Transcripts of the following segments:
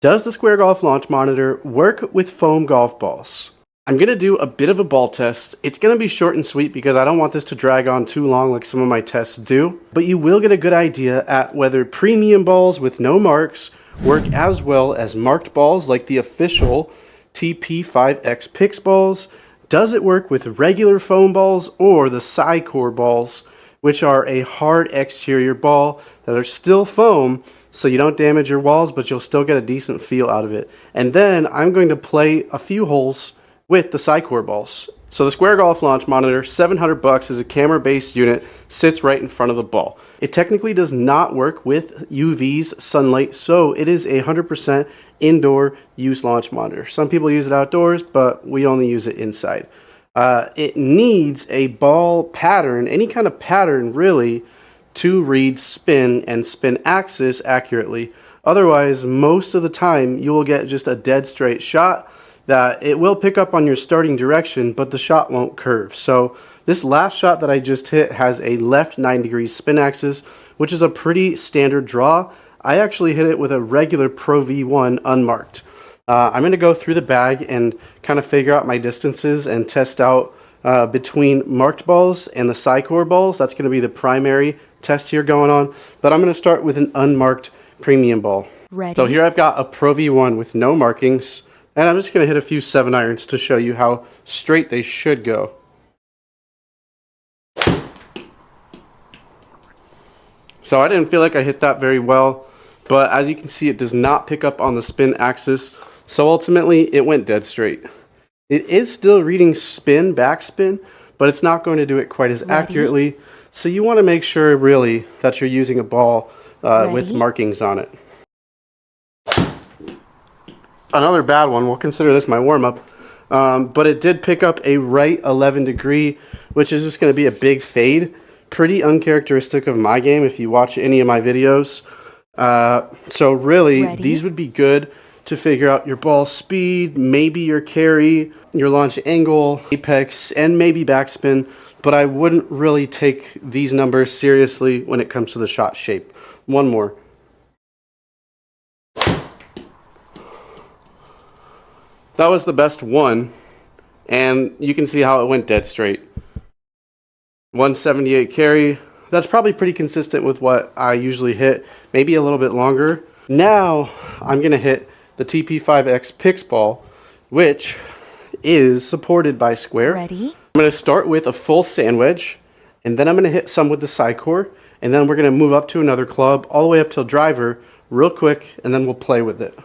Does the Square Golf launch monitor work with foam golf balls? I'm going to do a bit of a ball test. It's going to be short and sweet because I don't want this to drag on too long like some of my tests do. But you will get a good idea at whether premium balls with no marks work as well as marked balls like the official TP5x Pix balls. Does it work with regular foam balls or the SCI-CORE balls, which are a hard exterior ball that are still foam, so you don't damage your walls, but you'll still get a decent feel out of it. And then I'm going to play a few holes with the SCI-CORE balls. So the Square Golf launch monitor, $700, is a camera-based unit, sits right in front of the ball. It technically does not work with UV's sunlight, so it is a 100% indoor use launch monitor. Some people use it outdoors, but we only use it inside. It needs a ball pattern, any kind of pattern really, to read spin and spin axis accurately. Otherwise, most of the time, you will get just a dead straight shot that it will pick up on your starting direction, but the shot won't curve. So this last shot that I just hit has a left 9 degrees spin axis, which is a pretty standard draw. I actually hit it with a regular Pro V1 unmarked. I'm going to go through the bag and kind of figure out my distances and test out between marked balls and the SCI-CORE balls. That's going to be the primary test here going on. But I'm going to start with an unmarked premium ball. Ready? So here I've got a Pro V1 with no markings. And I'm just going to hit a few 7-irons to show you how straight they should go. So I didn't feel like I hit that very well. But as you can see, it does not pick up on the spin axis. So ultimately, it went dead straight. It is still reading spin, backspin, but it's not going to do it quite as accurately. So you want to make sure, really, that you're using a ball with markings on it. Another bad one, we'll consider this my warm-up, but it did pick up a right 11 degree, which is just going to be a big fade. Pretty uncharacteristic of my game if you watch any of my videos. So really, these would be good to figure out your ball speed, maybe your carry, your launch angle, apex, and maybe backspin, but I wouldn't really take these numbers seriously when it comes to the shot shape. One more. That was the best one, and you can see how it went dead straight. 178 carry. That's probably pretty consistent with what I usually hit, maybe a little bit longer. Now I'm going to hit the TP5x Pix ball, which is supported by Square. Ready? I'm going to start with a full sand wedge, and then I'm going to hit some with the SCI-CORE, and then we're going to move up to another club, all the way up to a driver, real quick, and then we'll play with it.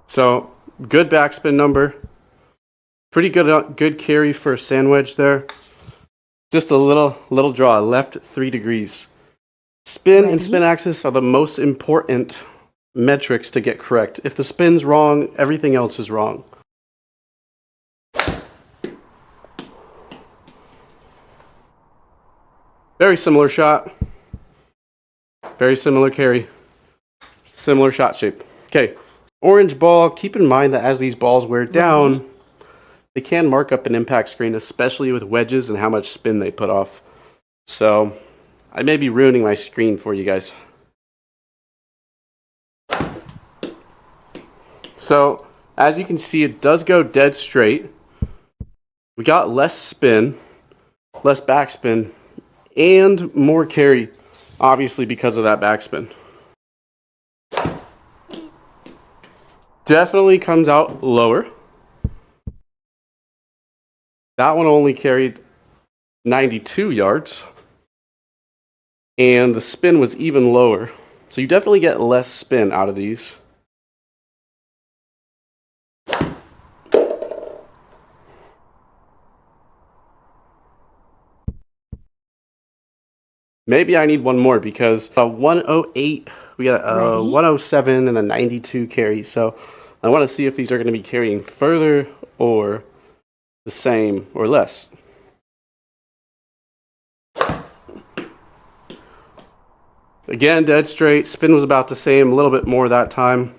So, good backspin number. Pretty good carry for a sand wedge there. Just a little draw, left 3 degrees. Spin and spin axis are the most important metrics to get correct. If the spin's wrong, everything else is wrong. Very similar shot. Very similar carry. Similar shot shape. Okay. Orange ball, keep in mind that as these balls wear down, they can mark up an impact screen, especially with wedges and how much spin they put off. So, I may be ruining my screen for you guys. So, as you can see, it does go dead straight. We got less spin, less backspin, and more carry, obviously because of that backspin. Definitely comes out lower. That one only carried 92 yards. And the spin was even lower. So you definitely get less spin out of these. Maybe I need one more because a 108, we got a 107 and a 92 carry. So I want to see if these are going to be carrying further or the same or less. Again, dead straight. Spin was about the same, a little bit more that time.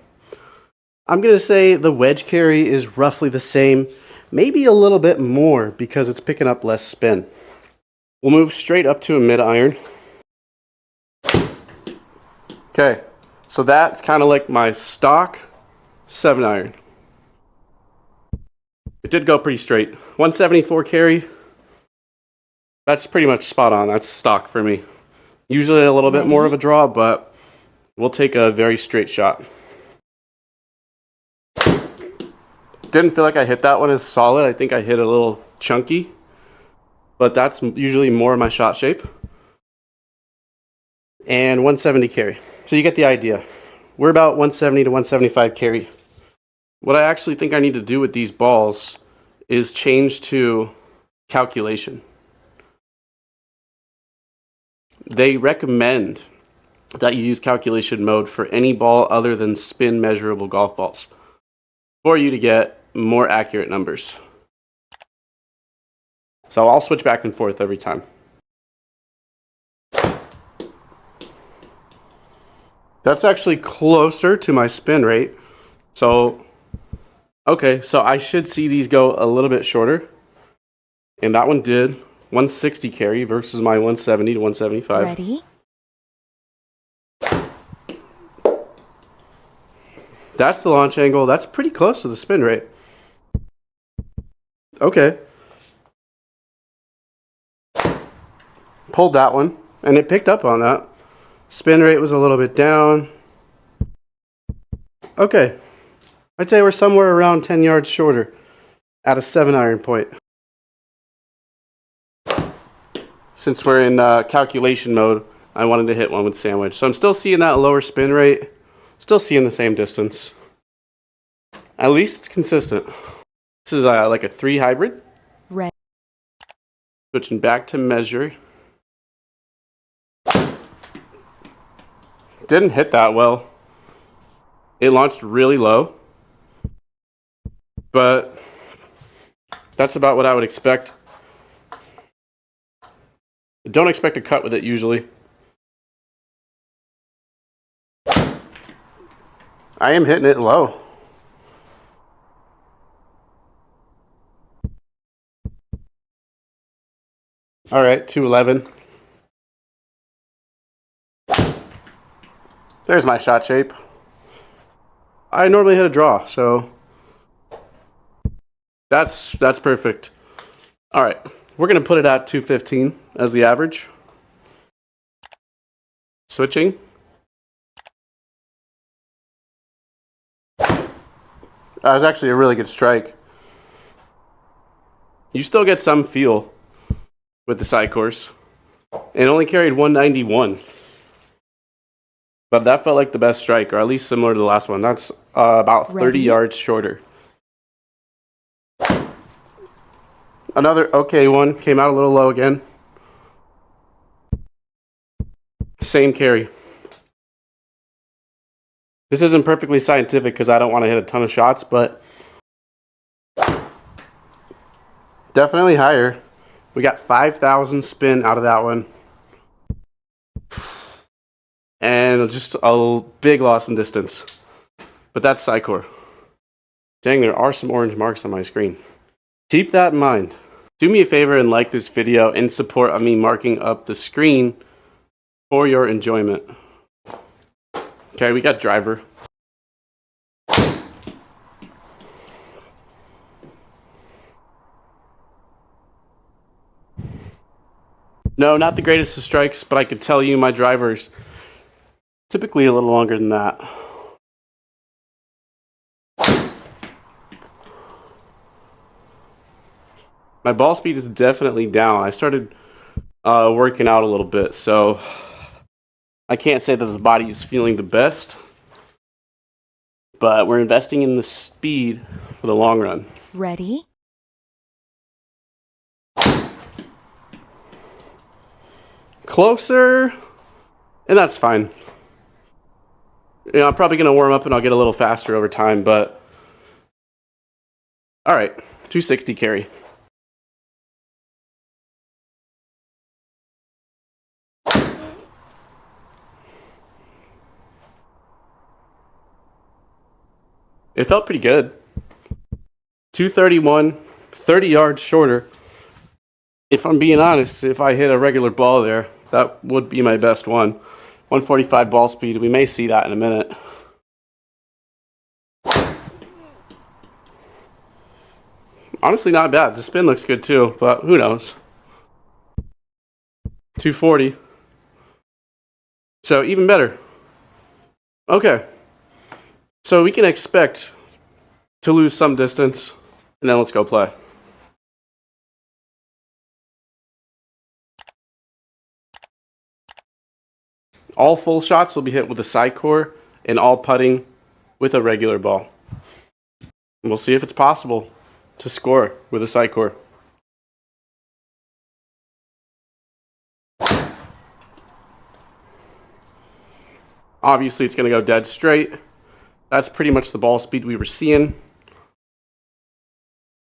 I'm going to say the wedge carry is roughly the same, maybe a little bit more because it's picking up less spin. We'll move straight up to a mid iron. Okay, so that's kind of like my stock 7-iron. It did go pretty straight. 174 carry. That's pretty much spot on. That's stock for me. Usually a little bit more of a draw, but we'll take a very straight shot. Didn't feel like I hit that one as solid. I think I hit a little chunky, but that's usually more my shot shape. And 170 carry. So you get the idea. We're about 170 to 175 carry. What I actually think I need to do with these balls is change to calculation. They recommend that you use calculation mode for any ball other than spin measurable golf balls for you to get more accurate numbers. So I'll switch back and forth every time. That's actually closer to my spin rate. So, okay, so I should see these go a little bit shorter. And that one did. 160 carry versus my 170 to 175. Ready? That's the launch angle. That's pretty close to the spin rate. Okay. Pulled that one, and it picked up on that. Spin rate was a little bit down. Okay. I'd say we're somewhere around 10 yards shorter at a 7-iron point. Since we're in calculation mode, I wanted to hit one with sandwich. So I'm still seeing that lower spin rate. Still seeing the same distance. At least it's consistent. This is like a 3 hybrid. Right. Switching back to measure. Didn't hit that well. It launched really low. But that's about what I would expect. Don't expect a cut with it usually. I am hitting it low. All right, 211. There's my shot shape. I normally hit a draw, so that's perfect. All right, we're gonna put it at 215 as the average. Switching. That was actually a really good strike. You still get some feel with the SCI-COREs. It only carried 191. But that felt like the best strike, or at least similar to the last one. That's about 30 yards shorter. Another okay one. Came out a little low again. Same carry. This isn't perfectly scientific because I don't want to hit a ton of shots, but definitely higher. We got 5,000 spin out of that one. And just a big loss in distance. But that's SCI-CORE. Dang, there are some orange marks on my screen. Keep that in mind. Do me a favor and like this video in support of me marking up the screen for your enjoyment. Okay, we got driver. No, not the greatest of strikes, but I could tell you my driver's typically a little longer than that. My ball speed is definitely down. I started working out a little bit, so I can't say that the body is feeling the best, but we're investing in the speed for the long run. Ready? Closer, and that's fine. You know, I'm probably going to warm up and I'll get a little faster over time, but all right, 260 carry. It felt pretty good. 231, 30 yards shorter. If I'm being honest, if I hit a regular ball there, that would be my best one. 145 ball speed. We may see that in a minute. Honestly, not bad. The spin looks good too, but who knows? 240. So even better. Okay. So we can expect to lose some distance, and then let's go play. All full shots will be hit with a SCI-CORE, and all putting with a regular ball. And we'll see if it's possible to score with a SCI-CORE. Obviously, it's going to go dead straight. That's pretty much the ball speed we were seeing.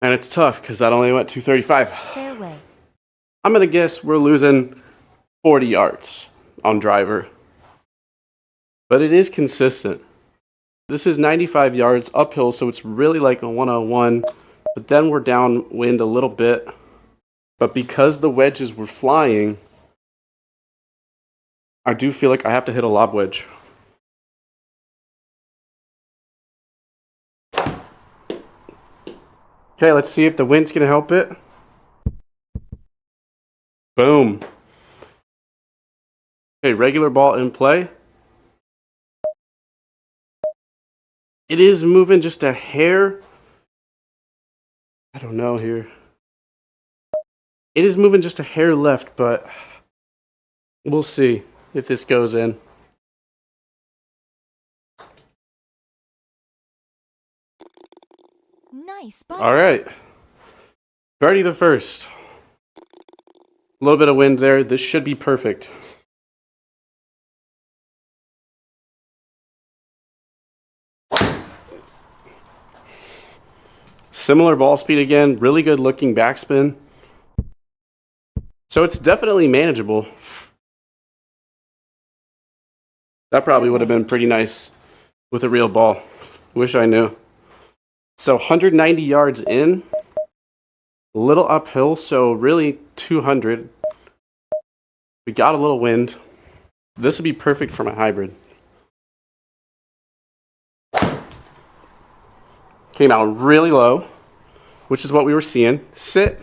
And it's tough because that only went 235. Fairway. I'm going to guess we're losing 40 yards on driver. But it is consistent. This is 95 yards uphill, so it's really like a 101. But then we're downwind a little bit. But because the wedges were flying, I do feel like I have to hit a lob wedge. Okay, let's see if the wind's going to help it. Boom. Okay, regular ball in play. It is moving just a hair. I don't know here. It is moving just a hair left, but we'll see if this goes in. Nice ball. All right. Birdie the first. A little bit of wind there. This should be perfect. Similar ball speed again. Really good looking backspin. So it's definitely manageable. That probably would have been pretty nice with a real ball. Wish I knew. So 190 yards in. A little uphill, so really 200. We got a little wind. This would be perfect for my hybrid. Came out really low, which is what we were seeing. Sit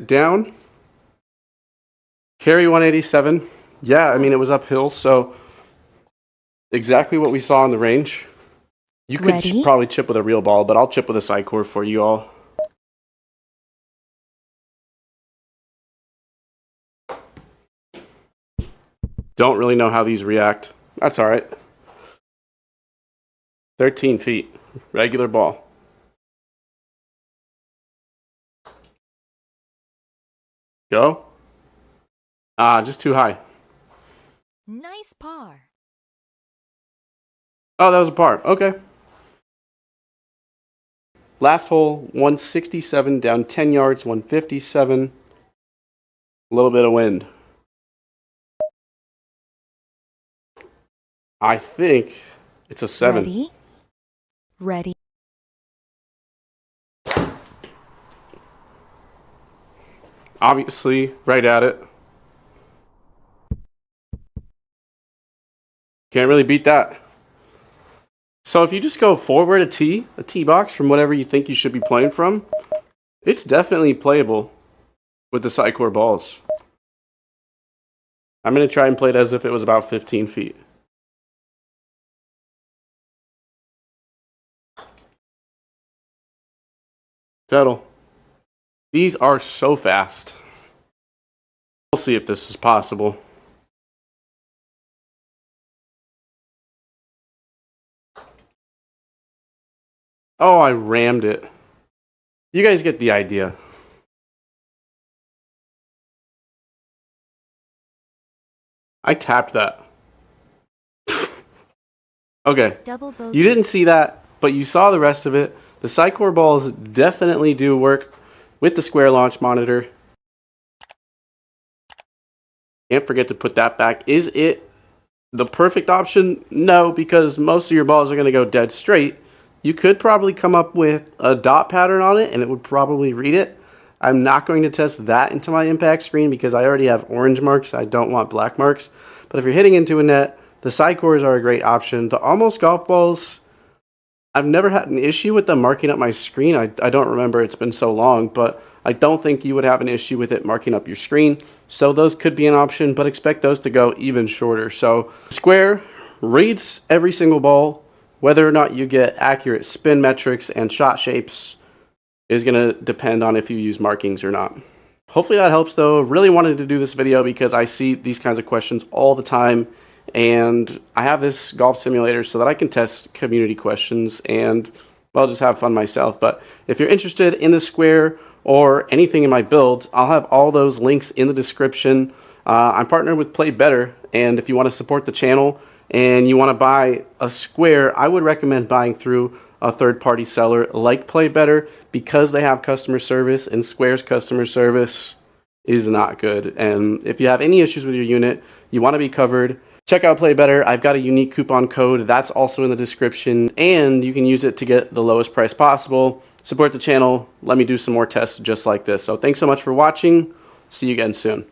down, carry 187. Yeah, I mean, it was uphill, so exactly what we saw on the range. You could probably chip with a real ball, but I'll chip with a SCI-CORE for you all. Don't really know how these react. That's all right. 13 feet, regular ball. Go. Just too high. Nice par. Oh, that was a par. Okay. Last hole, 167, down 10 yards, 157. A little bit of wind. I think it's a 7. Ready. Obviously, right at it. Can't really beat that. So if you just go forward a tee box from whatever you think you should be playing from, it's definitely playable with the SCI-CORE balls. I'm going to try and play it as if it was about 15 feet. Settle. These are so fast. We'll see if this is possible. Oh, I rammed it. You guys get the idea. I tapped that. Okay. You didn't see that, but you saw the rest of it. The SCI-CORE balls definitely do work with the square launch monitor. Can't forget to put that back. Is it the perfect option? No, because most of your balls are going to go dead straight. You could probably come up with a dot pattern on it and it would probably read it. I'm not going to test that into my impact screen because I already have orange marks. I don't want black marks. But if you're hitting into a net, the SCI-COREs are a great option. The Almost golf balls, I've never had an issue with them marking up my screen. I don't remember, it's been so long, but I don't think you would have an issue with it marking up your screen. So those could be an option, but expect those to go even shorter. So Square reads every single ball. Whether or not you get accurate spin metrics and shot shapes is going to depend on if you use markings or not. Hopefully that helps though. Really wanted to do this video because I see these kinds of questions all the time, and I have this golf simulator so that I can test community questions and, well, just have fun myself. But if you're interested in the Square or anything in my build, I'll have all those links in the description. I'm partnered with Play Better, and if you want to support the channel and you want to buy a Square, I would recommend buying through a third-party seller like Play Better because they have customer service, and Square's customer service is not good. And if you have any issues with your unit, you want to be covered, check out Play Better. I've got a unique coupon code that's also in the description, and you can use it to get the lowest price possible. Support the channel. Let me do some more tests just like this. So thanks so much for watching. See you again soon.